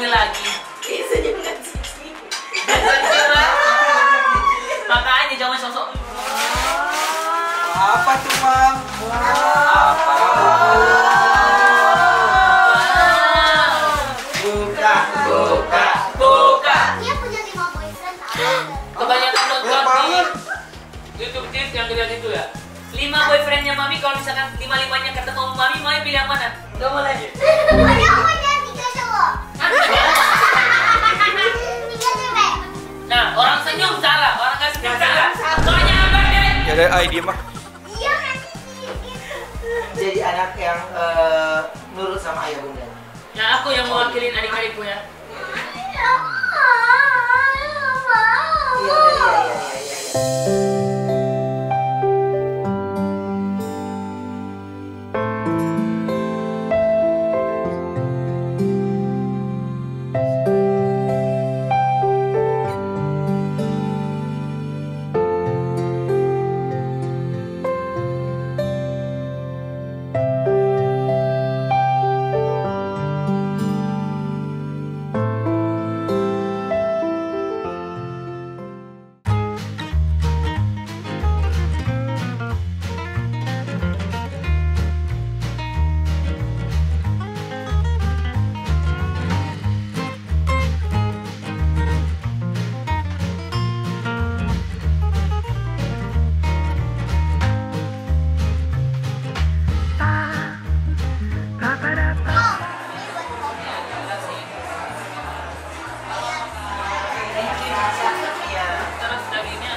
lagi. Bisa jangan cici. Makanya jangan sosok. Apa tuh, Mam? Apa? Buka, buka, buka. Dia punya 5 boyfriend. Kebanyakan nonton di YouTube Tips yang lihat itu ya. 5 boyfriendnya Mami, kalau misalkan 5-5-nya ketemu Mami, Mami pilih yang mana? Gak boleh. Ada punya 3 cowok. 3 cewek. Nah, orang senyum salah, orang nggak senyum salah. Soalnya apa deh? Ya ada ID mah. Iya kan cici. Jadi anak yang nurut sama ayah bunda. Nah, aku yang mewakilin adik-adikku ya. Iya. Terus dagingnya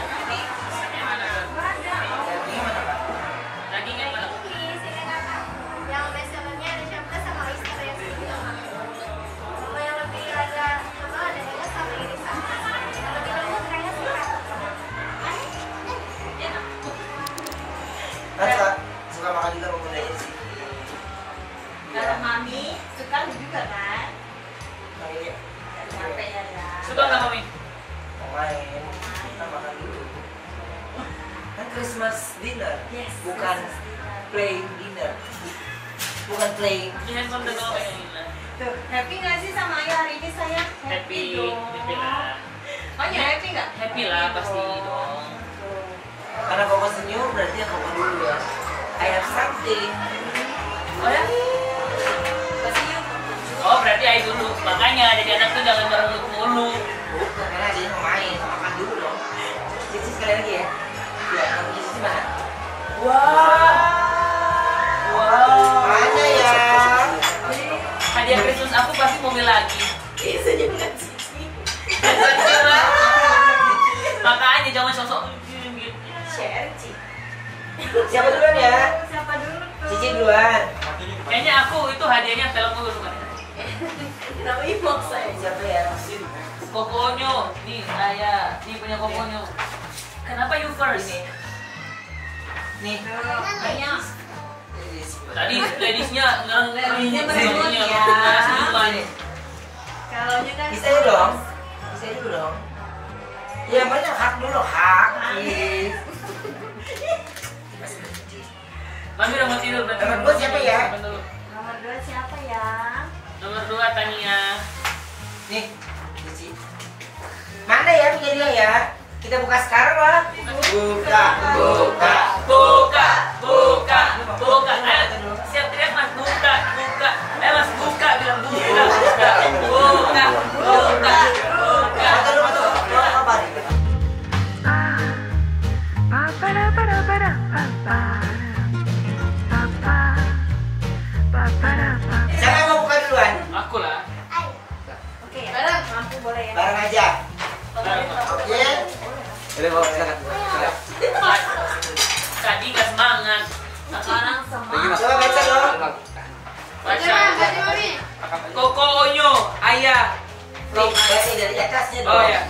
mana? Dagingnya mana? Yang bestsellernya ada syamka sama oyster yang segitu. Kalau yang lebih agak tebal ada juga sama irisan. Yang lebih lembut kayaknya suka. Kan suka makan juga bundanya sih. Kalau Mami suka juga kan? Makanya Capek ya ya. Suka nggak Mami? mau main, kita makan dulu. Kan Christmas dinner, Yes. bukan playing dinner. Bukan playing. Di handphone udah bawa yang ini. Tuh, happy nggak sih sama ayah hari ini sayang? Happy, dong. happy lah. Oh ya happy nggak? Happy lah pasti dong. Tuh. Karena Koko senyum berarti yang Koko dulu ya. I have something. Oh ya? Pasti yuk. Oh berarti Ai dulu. Makanya jadi anak tuh jangan merengut mulu. Bukan, karena dia mau main, makan dulu dong. Cici sekali lagi ya. Ya, kamu Cici mana? Wah. Wow. Mana ya? Hadiah Kristus aku pasti mobil lagi. Bisa jangan cici. Makanya jangan sosok gitu. Share Ci. Siapa duluan ya? Siapa dulu tuh? Cici duluan. Kayaknya aku itu hadiahnya film dulu bukan? Namanya maksa ya. Siapa ya? Kokonyo, nih saya, nih punya Kokonyo. Kenapa you first? Nih. Banyak. Tadi ladiesnya Ladiesnya berebut ya. senyuman. Kalau nya kan. Bisa dulu dong. Bisa dulu dong. Ya banyak hak dulu hak. Mami udah mau tidur berarti. Nomor dua siapa ya? Nomor 2 siapa ya? Nomor 2 Tania. Nih, Cici. Mana ya punya dia ya? Kita buka sekarang lah. Buka, buka, Buka, buka, buka. Ayo, siap teriak Mas, buka, buka. Ayo Mas, buka, bilang buka, buka, buka, buka, buka. Mata lu, mata lu. Apa nih? Siapa yang mau buka duluan? Aku lah. Ayo. Oke ya. Bareng mampu boleh ya. Bareng aja. Bareng. Oke. Udah mau silakan. Tadi nggak semangat. Sekarang semangat. Coba baca dong. Baca. Kokonyo, ayah. Nih, baca dari atasnya dong. Oh ya.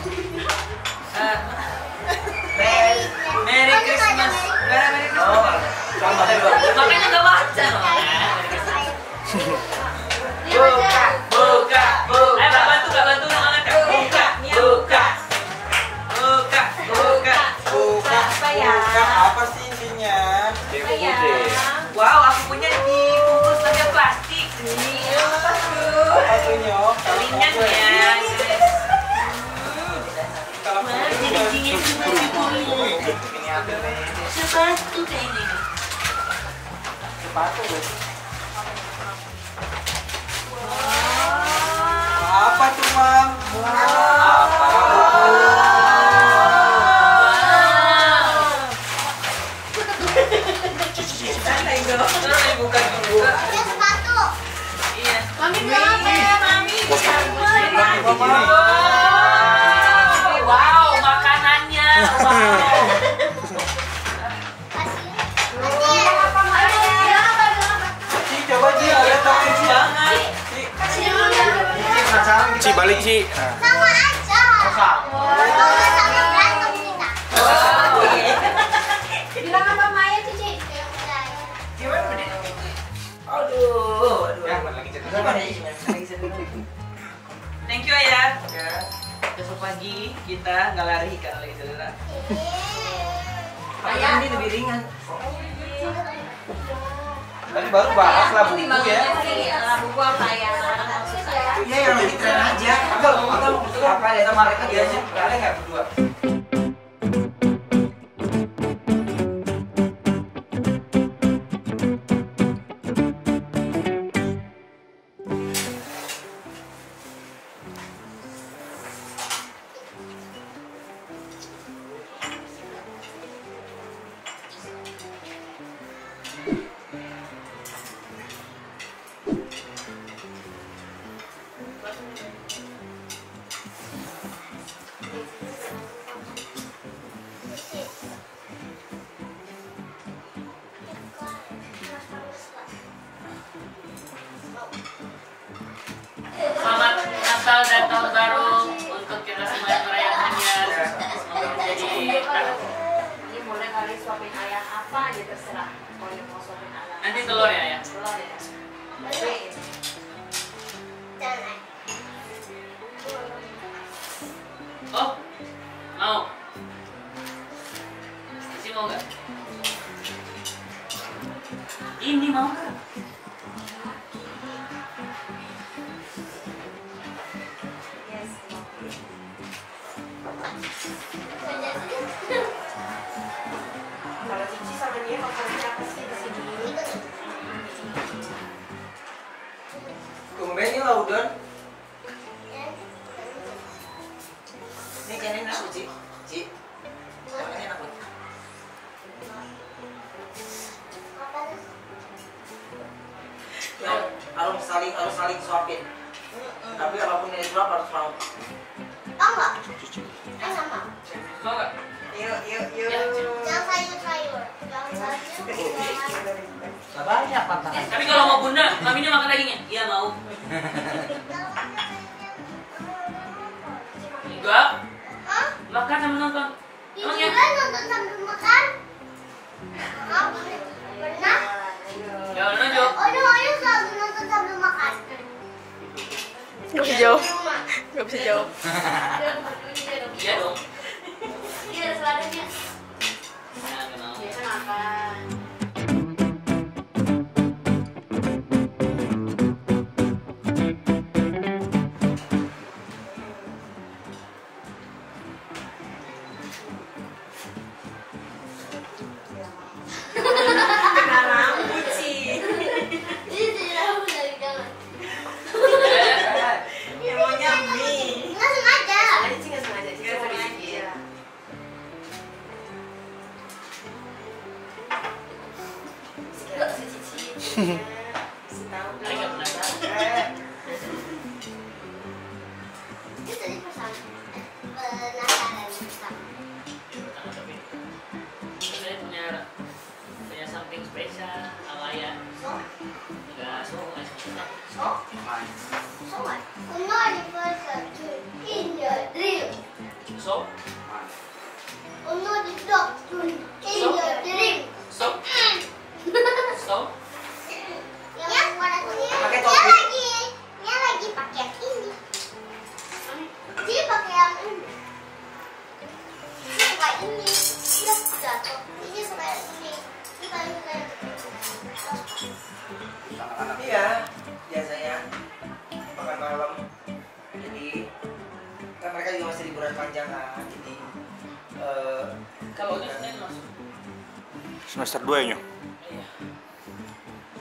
Merry. Merry Christmas. Merry Christmas. Oh, tambah dulu. Makanya nggak baca. Buka, buka, buka. Ayo bantu, nggak bantu ngangkat. Buka, buka, buka, buka. Buka, Apa ya? Buka apa sih isinya? Apa ya? Wow, aku punya dibungkus pakai plastik. Apa tuh nyok? Ringan ya. Kalau Jadi dingin cuma di bulu. ini ada nih. Sepatu kayak ini. Sepatu guys. Apa tuh mam? Apa? Terus dibuka dulu. Ada sepatu. Iya. Mami bilang apa ya, Mami? Wow, makanannya. Wow. Kasih. Apa Maya? Bilang apa? Ci, coba Ci, ada tangan Ci. Jangan. Ci, Kasih dulu. Ci balik Ci. Sama aja. Kalau nggak sama berantem kita. Bilang apa Maya tuh, Ci? Gimana berdiri? Aduh, aduh. Ya, lagi cerita. Gimana ya, gimana? Lagi sedih dulu. Thank you ayah. Ya. Besok pagi kita nggak lari kan lagi cedera. Ayah ini lebih ringan. Tadi baru bahas lah buku ya. Buku apa ya? Maksud saya. Iya, yang lagi tren aja. Apa ya, sama mereka biasa. Kalian nggak berdua? Selamat Natal dan Tahun Baru untuk kita semua yang merayakannya. Semoga menjadi Ini boleh kali suapin ayah apa aja terserah. Kalau mau suapin ayah. nanti telur ya ya. Telur ya. Jangan. Oh, mau. Isi mau nggak? Ini mau nggak? Yes. Kalau Cici sama dia favoritnya apa sih di sini? Tumben ini laudon. Ini kayaknya enak, Ci. Ci. Kayaknya enak. Ya, harus saling suapin. Tapi apapun yang disuap harus mau. Tahu nggak? Enak nggak? Mau nggak? Yuk, yuk, yuk. Jangan sayur-sayur. Jangan sayur. Gak banyak pantangan. Tapi kalau mau bunda, maminya makan dagingnya. Iya mau. Enggak. Hah? Makan sama nonton. Ini Emang ya? juga nonton sambil makan. Apa? Pernah? Jangan nunjuk. Ayo selalu nonton sambil makan. Gak bisa jawab. Di rumah. Gak bisa jawab. Iya dong. Iya, ada seladannya. Nah, nggak mau. Biasa makan. Kena rambut sih. Ini tidak dari jangan. Emangnya mie. Nggak sengaja. Cici nggak sengaja. Cici nggak sengaja. Sekarang si Cici. Si tahu. Saya nggak pernah tahu. Itu tadi penasaran bersama. Tapi saya punya something spesial sama ayah. So, Enggak, semua spesial. so what? Only person in the dream. So, Only doctor in the dream. so, so. Yang warna kuning. Pakai Dia topi. lagi pakai yang ini. Dia pakai yang ini. Dia suka ini. Dia jatuh. Ini suka yang ini. Dia paling suka yang ini. Iya, biasanya. Kalau ini Senin masuk. Semester 2 ya, Nyo? Iya.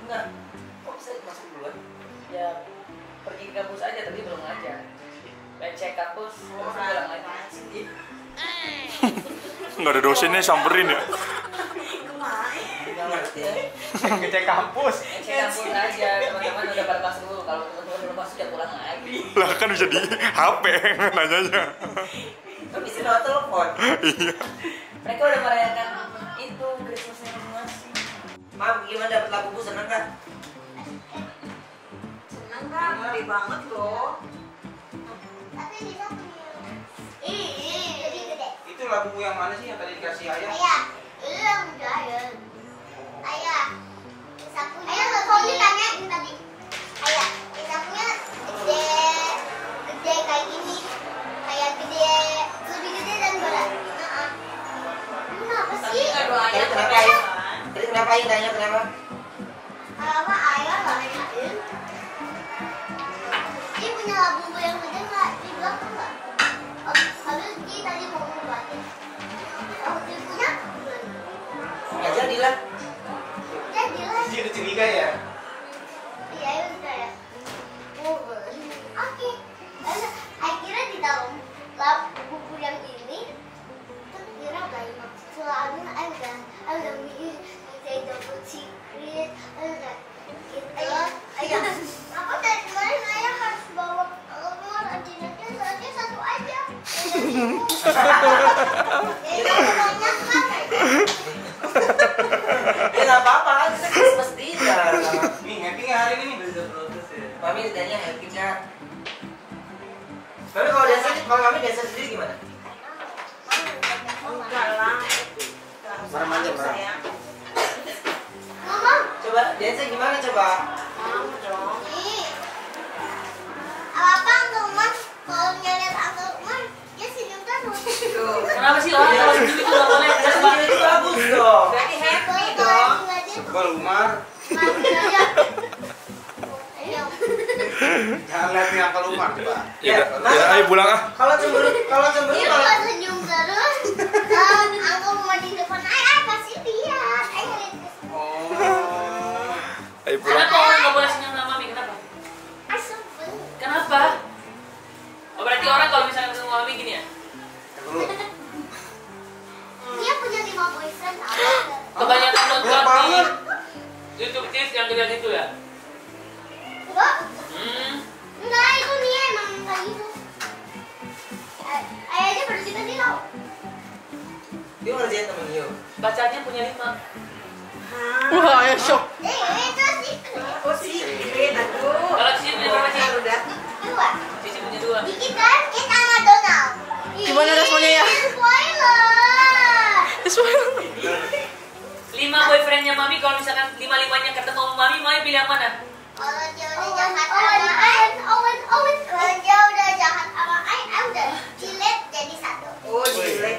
Enggak. Kok bisa masuk duluan? Ya pergi ke kampus aja tapi belum ngajar. Cek kampus terus pulang lagi. Nggak ada dosennya, samperin ya? Enggak ngerti ya. Ngecek kampus. Cek kampus aja, teman-teman udah pada kelas dulu. Kalau teman-teman belum masuk ya pulang lagi. Lah kan bisa di HP nanyanya. Kan bisa lewat telepon. Iya. Mereka udah merayakan itu Christmasnya masing-masing. Mam, gimana dapat lagu Bu? Seneng kan? Seneng kan? Gede banget loh. Tapi bisa punya. Jadi gede. Itu lagu yang mana sih yang tadi dikasih ayah? Ayah, ini yang giant. Ayah, sapunya. Ayah, kalau ditanyain tadi. Ayah, sapunya gede, gede kayak gini, kayak gede, lebih gede dan berat. Kenapa sih? Tadi kenapa ya? Tadi kenapa ya? Tanya kenapa? Kenapa ayah nanyain? Dia punya labu yang gede nggak? Di belakang nggak? Habis dia tadi mau ngebatin. Oh, dia punya? Ya jadilah. Jadilah. Jadi udah curiga ya? Iya, ya udah ya. Oke. Akhirnya di dalam buku yang ini, kira banyak. Soalnya ada mikir kayak double secret, ada gitu. Ayah, aku dari kemarin ayah harus bawa keluar adinanya soalnya satu aja. Itu banyak kan? Ya nggak apa-apa kan, kita Christmas dinner. Nih, happy nggak hari ini? Mami tanya happy nggak? Mami kalau Mami biasa sendiri gimana? Enggak lah. Marah aja, marah. Sayang. Mama, Coba Densa gimana coba? Mau dong. nih. Apa Uncle Umar? Kalau ngeliat Uncle Umar, dia senyum terus. Kenapa sih orang kalau senyum itu nggak boleh? Kenapa? Itu bagus dong. Berarti happy Kalau dong. ngeliat dia tuh Bal Umar, nggak ngeliat. Ayo. jangan lihat nih Uncle Umar coba. Ya udah, ayo pulang ah. Kalau cemburu Dia kalau kalau senyum terus, Uncle Umar di depan ayah pasti lihat. Ayah lihat ke sini. Oh. Ayo pulang. Kenapa orang nggak boleh senyum sama Mami? Kenapa? Asal Kenapa? Oh berarti orang kalau misalnya ketemu Mami gini ya? Dulu. dia punya 5 boyfriend. Kebanyakan nonton Banyak banget. di YouTube Kids yang kayak gitu ya? Enggak, Hmm. enggak itu dia emang kayak gitu. Ayahnya baru juga dia tahu. dia ngerjain temen Yo. Bacanya punya 5. Wah, ya shock. Itu sih Oh secret, aduh. Kalau Cici punya berapa Cici? Udah. 2. Cici punya 2. Dikit kan kita sama Donald. Gimana responnya ya? Spoiler. Lima boyfriendnya Mami kalau misalkan 5-5-nya ketemu sama Mami, Mami pilih yang mana? Kalau dia udah jahat sama Ain, Owen. Kalau dia udah jahat sama Ain, udah delete jadi 1. Oh jelek.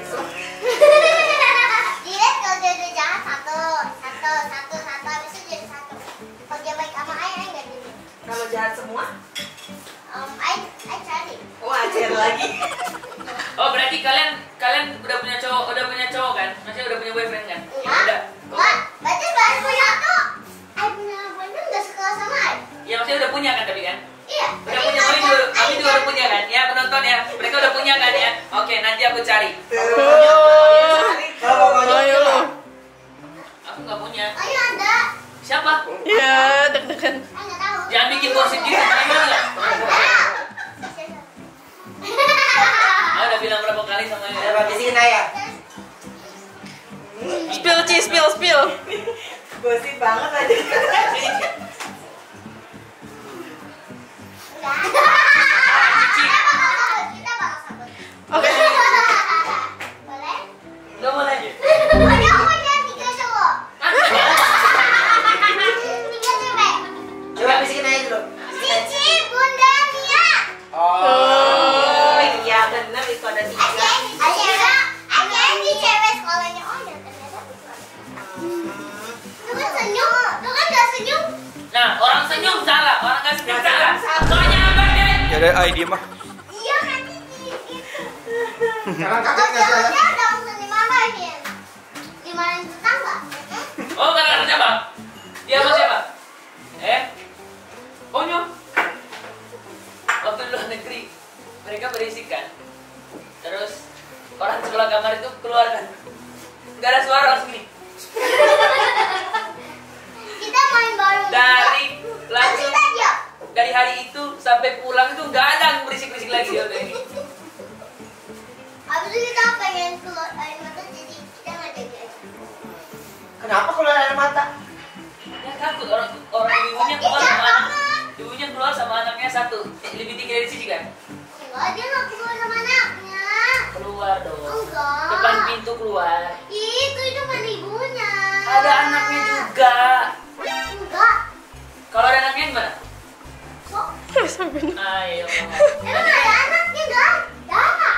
Delete kalau dia udah jahat satu, habis itu jadi 1. Kalau dia baik sama Ain nggak delete. Kalau jahat semua? Ain cari. Oh ajar lagi. Oh berarti kalian udah punya cowok kan? Maksudnya udah punya boyfriend kan? Ya udah. Enggak, berarti baru punya tuh. Ain punya boyfriend nggak sekelas sama Ain. Ya maksudnya udah punya kan tapi kan? Iya. Udah punya Mami juga udah punya kan? Ya penonton ya, mereka udah punya kan ya? Oke nanti aku cari. Kalau pokoknya Ayo lo. Aku nggak punya. Ayo ada. Siapa? Ya, deg-degan. Ain nggak tahu. Jangan bikin gosip gitu, gimana nggak? Ah udah bilang berapa kali sama ada dia? bisikin ayah. Spill, Ci, spill. Gosip banget aja. Kita bakal sabut. Oke. Boleh? Nggak boleh. Ada punya 3 cowok. 3 cewek. Coba bisikin ayah dulu. Cici, Bunda, Mia. Oh iya bener itu ada 3. Akhirnya di cewek sekolahnya. Oh ya ternyata itu kan senyum. Itu kan gak senyum. Nah orang senyum salah, orang nggak senyum salah. Soalnya apa deh? Ya udah, ayo diem ah. Iya kan Cici gitu. Sekarang Kalau kaget nggak saya? jawabnya dong seni mama Hin. siapa? Dia sama siapa? Konyo. Waktu di luar negeri mereka berisik kan. Terus orang sebelah kamar itu keluar kan. Gak ada suara langsung gini. Kita main bareng. Langsung dari hari itu sampai pulang itu nggak ada yang berisik-berisik lagi ya udah ini. Habis itu kita pengen keluar air mata jadi kita nggak jadi aja. Kenapa keluar air mata? Ya takut orang ibunya keluar sama anak. Ibunya keluar sama anaknya satu. Lebih tinggi dari Cici kan? Enggak, dia nggak keluar sama anaknya. Keluar dong. Enggak. Depan pintu keluar. Itu kan ibunya. Ada anaknya juga. Enggak. Kalau ada anaknya gimana? Kok? Ayo. Emang ada anaknya enggak? Ada.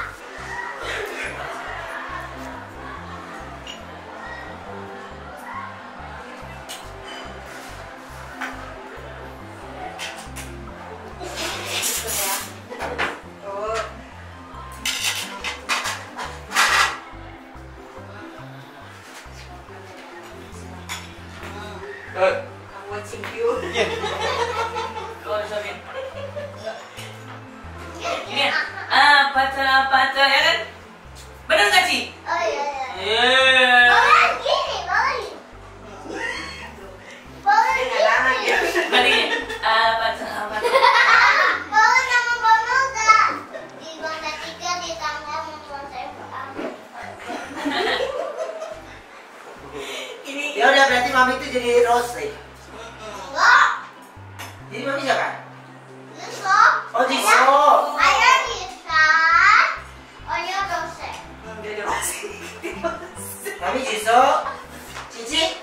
Kamu cingkiu. Kalau disuapin. Ini apa tuh ya kan? Bener nggak sih? Oh iya. Iya. Boleh gini, boleh. Boleh gini. Berarti gini. Apa tuh? Boleh sama Bono enggak? Di lantai 3 di tangga lantai 4. Ya udah berarti mami itu jadi Rose. Enggak. Jadi mami siapa? Jisoo. Oh Jisoo. Ayah Nisa. Ayah Rose. Mami Jisoo. Cici.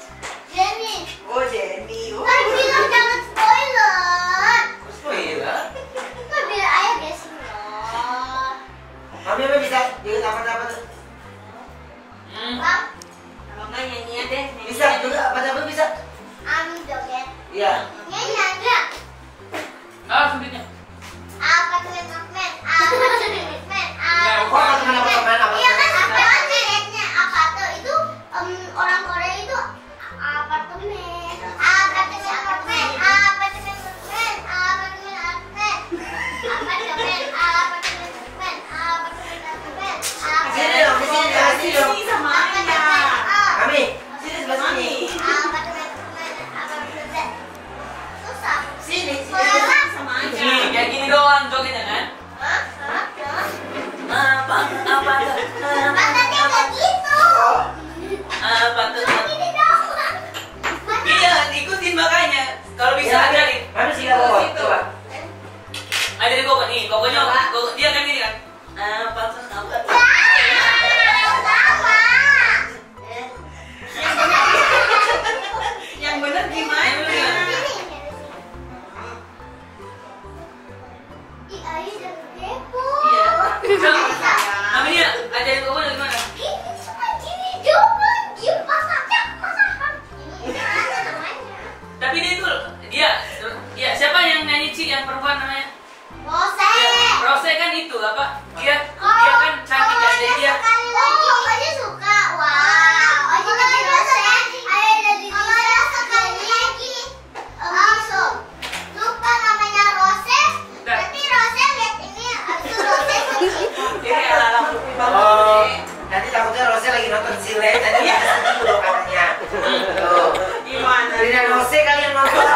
Jenny. Oh Jenny. Kan bilang jangan spoiler. Spoiler. Kan biar ayah guessing loh. Mami bisa juga apa tuh? Bang, Kalau nggak nyanyian deh. Bisa juga apa bisa? Ami joget. Iya. Nyanyi aja. Sempitnya. Apa tuh men? Apa tuh men? Kok teman-teman apa? Iya kan apa lihatnya apa tuh itu orang Korea itu apartemen. Apartemen. Sini dong, sini dong. Ini sama Anya. Mami, sini sebelah sini. Susah. Sini. Sama Anya. Nih, kayak gini doang jogetnya kan? Apa tuh? Matanya nggak gitu. Apa tuh? Gini dong. Iya, ikutin makanya. Kalau bisa ajarin. Mami sini bawa. Coba. Ajarin Koko nih, Kokonya dia kan gini kan. Apa tuh? Yang bener gimana? Iya. Namanya ajarin Koko gimana? Tapi dia siapa yang nyanyi Ci yang perempuan namanya? Rose kan itu apa? Dia kan cantik kan jadi dia. Oh, nanti takutnya Rose lagi nonton Sile, nanti kasih dulu katanya. Tuh. Gimana? Rina Rose kalian nonton.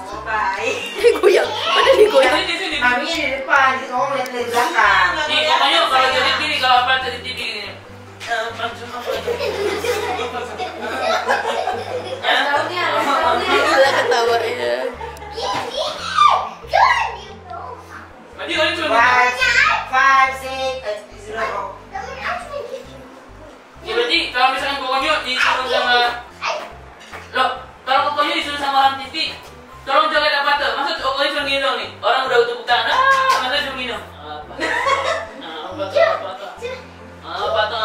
Oh, baik. Digoyang. Pada digoyang. Sini. Mami di depan, jadi kamu lihat dari belakang. Nih, Kokonya kalau jadi gini kalau apa jadi gini. Tahunnya. Gila ketawa ya. Berarti kalian cuma 5, 6, 0. ya berarti kalau misalkan Kokonya disuruh sama kalau Kokonya disuruh sama orang TV, tolong joget apa tuh? Maksud Kokonya cuma gini dong nih. Orang udah tepuk tangan, masa cuma gini dong. Apa tuh?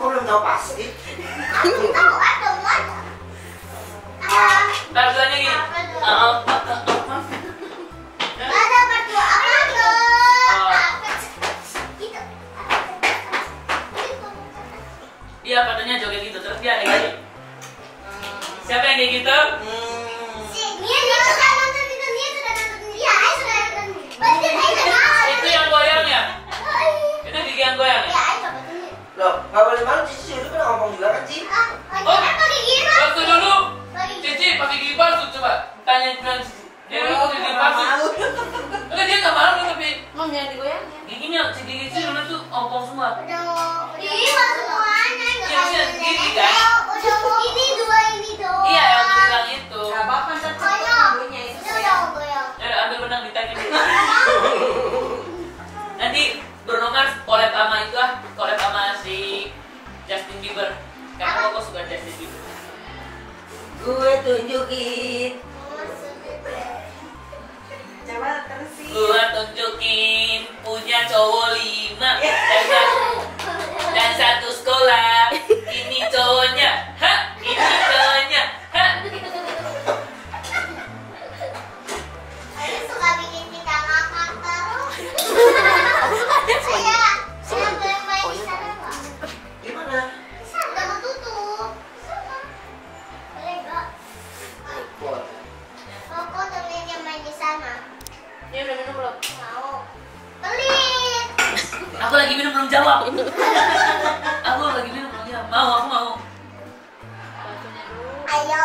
Kok belum tahu pasti? Aku tahu ada mana. Targetnya gini. Apa? Nggak boleh malu, Cici itu kan ngomong juga kan, Ci? Akhirnya pakai gigi palsu. Waktu dulu, Pakai gigi. Cici pakai gigi palsu coba. Tanya bilang Cici. Dia dulu pakai gigi palsu. Enggak, dia nggak malu tapi Mam jangan digoyangin. giginya, gigi Cici dulu tuh ompong semua. Gigi palsu semuanya. Iya, maksudnya gigi kan? Ini dua ini doang. Iya, yang aku bilang itu. Gak apa-apa ntar Goyang. ibunya itu Itu sayang. dong goyang. Ya udah, ambil benang ditarik dulu. Nanti Bruno Mars collab sama itu collab sama si Justin Bieber. Karena aku suka Justin Bieber. Gue tunjukin. Coba terusin. Gua tunjukin punya cowok 5 dan satu sekolah. Ini cowoknya, ini cowoknya, Saya suka bikin kita ngakak terus. Saya boleh main di sana nggak? Gimana? Bisa nggak mau tutup? Bisa nggak? Boleh nggak? Boleh. Kok temennya main di sana? Dia udah minum belum? Mau. Pelit. Aku lagi minum belum jawab. Aku lagi minum belum jawab. Mau, aku mau. Batunya dulu. Ayo.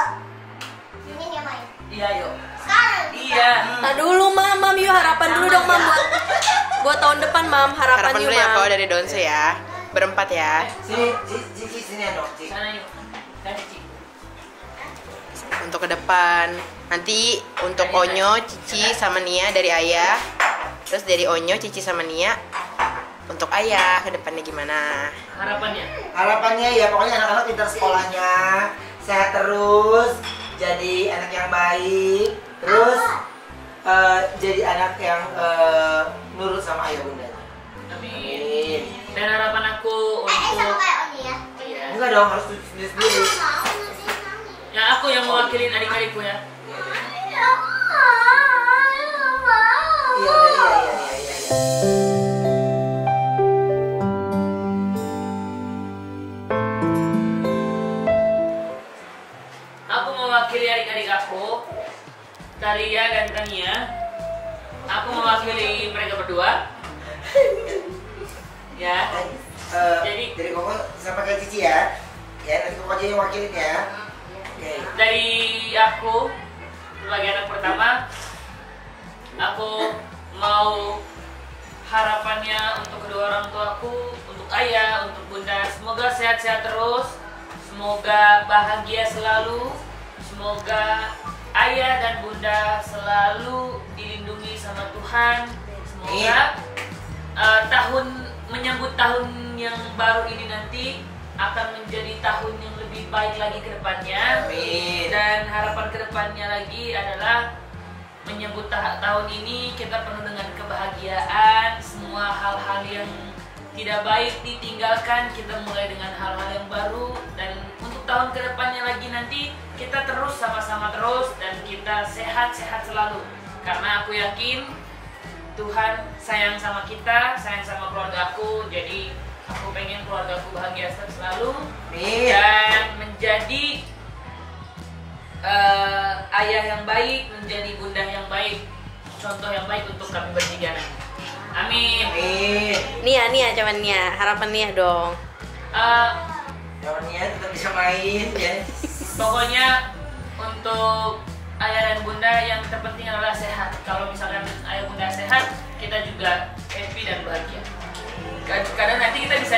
Ini dia main. Iya, yuk. Sekarang. Iya. Nah dulu mam yuk harapan dulu dong mam buat tahun depan mam harapan Harapan yuk dulu ya mam. kau dari Donse ya. Berempat ya. Cici sini dong, Ci. Sana yuk. Sana Cici. Untuk ke depan. Nanti untuk Onyo, Cici sama Nia dari Ayah. Terus dari Onyo, Cici sama Nia untuk Ayah ke depannya gimana? Harapannya. Harapannya ya pokoknya anak-anak pintar sekolahnya, sehat terus, jadi anak yang baik, terus jadi anak yang nurut sama ayah bundanya. Amin. Dan harapan aku Sama untuk kayak Oni ya. iya. Enggak dong, harus sendiri-sendiri. Mau nanti nangis. Ya aku yang mewakilin adik-adikku ya. Iya, iya. Aku mewakili adik-adik aku, Taria dan Tania. Aku mewakili mereka berdua. Ya. Jadi- Dari Koko sama kayak Cici ya. Ya, nanti Koko aja yang wakilin ya. Oke. Dari aku sebagai anak pertama, aku mau harapannya untuk kedua orang tuaku, untuk ayah, untuk bunda, semoga sehat-sehat terus, semoga bahagia selalu, semoga ayah dan bunda selalu dilindungi sama Tuhan, semoga menyambut tahun yang baru ini nanti akan menjadi tahun yang lebih baik lagi ke depannya. Amin. Dan harapan ke depannya lagi adalah menyambut tahun ini kita penuh dengan kebahagiaan, semua hal-hal yang tidak baik ditinggalkan, kita mulai dengan hal-hal yang baru, dan untuk tahun ke depannya lagi nanti kita terus sama-sama terus dan kita sehat-sehat selalu. Karena aku yakin Tuhan sayang sama kita, sayang sama keluargaku, jadi aku pengen keluargaku bahagia selalu Amin. dan menjadi ayah yang baik, menjadi bunda yang baik, contoh yang baik untuk kami bertiga nanti. Amin. Amin. Nia cuman Nia harapan Nia dong. Jawabannya tetap bisa main ya. Pokoknya untuk ayah dan bunda yang terpenting adalah sehat. Kalau misalkan ayah bunda sehat, kita juga happy dan bahagia. Kadang nanti kita bisa